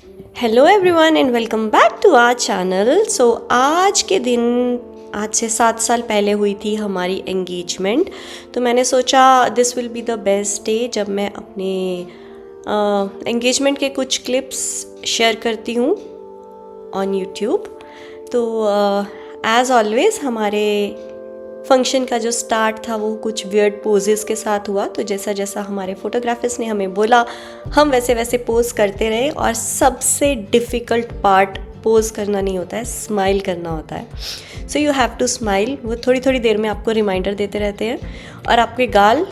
Hello everyone and welcome back to our channel. So आज के दिन आज से 7 साल पहले हुई थी हमारी एंगेजमेंट। तो मैंने सोचा this will be the best day जब मैं अपने एंगेजमेंट के कुछ क्लिप्स शेयर करती हूँ ऑन यूट्यूब। तो एज़ ऑलवेज़ हमारे फंक्शन का जो स्टार्ट था वो कुछ वियर्ड पोजेस के साथ हुआ। तो जैसा जैसा हमारे फोटोग्राफर्स ने हमें बोला हम वैसे वैसे पोज करते रहे। और सबसे डिफ़िकल्ट पार्ट पोज करना नहीं होता है, स्माइल करना होता है। So you have to smile. वो थोड़ी थोड़ी देर में आपको रिमाइंडर देते रहते हैं और आपके गाल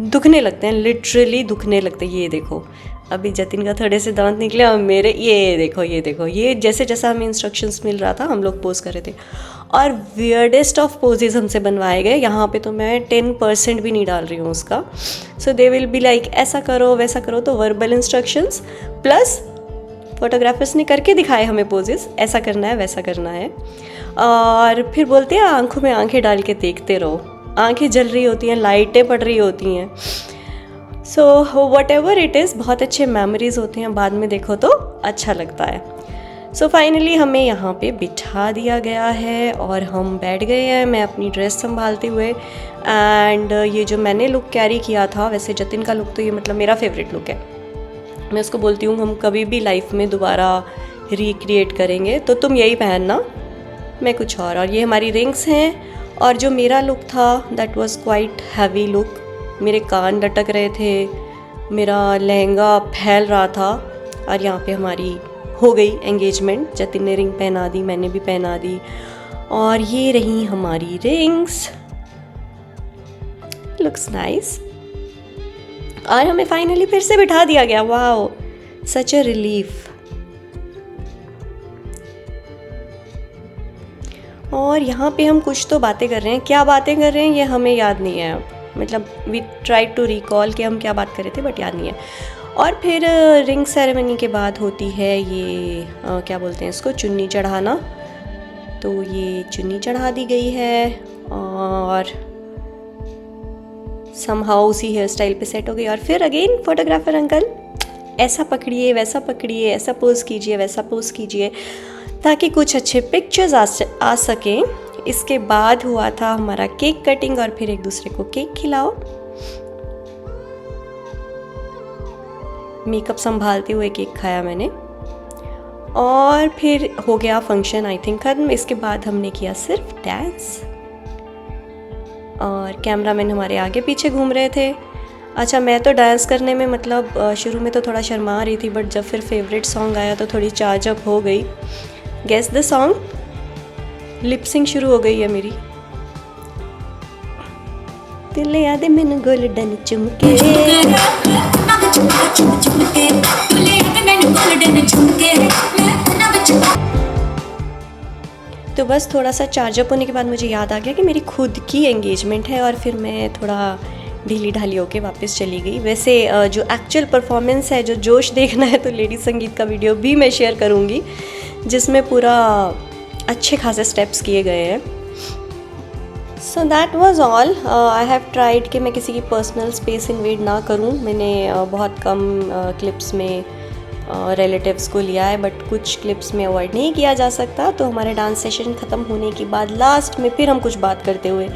दुखने लगते हैं, लिटरली दुखने लगते हैं। ये देखो अभी जतिन का थोड़े से दांत निकले और मेरे ये देखो ये जैसे जैसा हमें इंस्ट्रक्शंस मिल रहा था हम लोग पोज कर रहे थे। और वियर्डेस्ट ऑफ पोजेज हमसे बनवाए गए। यहाँ पे तो मैं 10% भी नहीं डाल रही हूँ उसका। सो दे विल बी लाइक ऐसा करो वैसा करो। तो वर्बल इंस्ट्रक्शंस प्लस फोटोग्राफर्स ने करके दिखाए हमें पोजेस, ऐसा करना है वैसा करना है। और फिर बोलते हैं आंखों में आंखें डाल के देखते रहो। आंखें जल रही होती हैं, लाइटें पड़ रही होती हैं। So what ever it is, बहुत अच्छे मेमोरीज होते हैं, बाद में देखो तो अच्छा लगता है। सो फाइनली हमें यहाँ पे बिठा दिया गया है और हम बैठ गए हैं, मैं अपनी ड्रेस संभालते हुए। एंड ये जो मैंने लुक कैरी किया था, वैसे जतिन का लुक तो ये मतलब मेरा फेवरेट लुक है। मैं उसको बोलती हूँ हम कभी भी लाइफ में दोबारा रिक्रिएट करेंगे तो तुम यही पहनना, मैं कुछ और ये हमारी रिंग्स हैं। और जो मेरा लुक था that was quite heavy look. मेरे कान लटक रहे थे, मेरा लहंगा फैल रहा था। और यहाँ पे हमारी हो गई एंगेजमेंट। जतिन ने रिंग पहना दी, मैंने भी पहना दी। और ये रही हमारी रिंग्स, लुक्स नाइस। और हमें फाइनली फिर से बिठा दिया गया। Wow, such a relief. और यहाँ पे हम कुछ तो बातें कर रहे हैं, क्या बातें कर रहे हैं ये हमें याद नहीं है। मतलब वी ट्राई टू रिकॉल कि हम क्या बात कर रहे थे, बट याद नहीं है। और फिर रिंग सेरेमनी के बाद होती है ये क्या बोलते हैं इसको, चुन्नी चढ़ाना। तो ये चुन्नी चढ़ा दी गई है और समहाउ उसी हेयर स्टाइल पे सेट हो गई। और फिर अगेन फोटोग्राफर अंकल ऐसा पकड़िए वैसा पकड़िए, ऐसा पोज कीजिए वैसा पोज कीजिए, ताकि कुछ अच्छे पिक्चर्स आ सकें। इसके बाद हुआ था हमारा केक कटिंग और फिर एक दूसरे को केक खिलाओ। मेकअप संभालते हुए केक खाया मैंने। और फिर हो गया फंक्शन आई थिंक खत्म। इसके बाद हमने किया सिर्फ डांस और कैमरामैन हमारे आगे पीछे घूम रहे थे। अच्छा, मैं तो डांस करने में मतलब शुरू में तो थोड़ा शर्मा रही थी, बट जब फिर फेवरेट सॉन्ग आया तो थोड़ी चार्जअप हो गई। गेस द सॉन्ग, लिपसिंग शुरू हो गई है मेरी। दिल याद मैंने गोल्डन चुमके, तो बस थोड़ा सा चार्जअप होने के बाद मुझे याद आ गया कि मेरी खुद की एंगेजमेंट है। और फिर मैं थोड़ा ढीली ढाली होके वापस चली गई। वैसे जो एक्चुअल परफॉर्मेंस है, जो जोश देखना है, तो लेडी संगीत का वीडियो भी मैं शेयर करूँगी जिसमें पूरा अच्छे खासे स्टेप्स किए गए हैं। So that was all. I have tried कि मैं किसी की पर्सनल स्पेस इन्वेड ना करूँ। मैंने बहुत कम क्लिप्स में रिलेटिव्स को लिया है, बट कुछ क्लिप्स में अवॉइड नहीं किया जा सकता। तो हमारे डांस सेशन ख़त्म होने के बाद लास्ट में फिर हम कुछ बात करते हुए,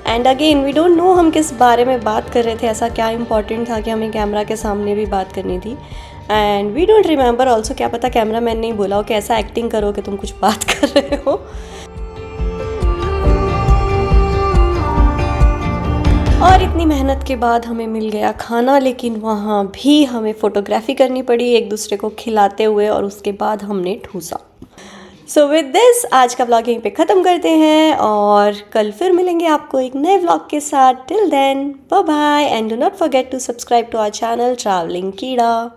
and again we don't know हम किस बारे में बात कर रहे थे, ऐसा क्या इम्पॉर्टेंट था कि हमें कैमरा के सामने भी बात करनी थी। And we don't remember also, क्या पता कैमरा मैन ने ही बोला हो कि ऐसा एक्टिंग करो कि तुम कुछ बात कर रहे हो। और इतनी मेहनत के बाद हमें मिल गया खाना, लेकिन वहाँ भी हमें फ़ोटोग्राफी करनी पड़ी एक दूसरे को खिलाते हुए, और उसके बाद हमने ठूसा। सो विद दिस आज का व्लॉग यहीं पे ख़त्म करते हैं और कल फिर मिलेंगे आपको एक नए व्लॉग के साथ। Till then bye bye and do not forget to subscribe to our channel Travelling कीड़ा।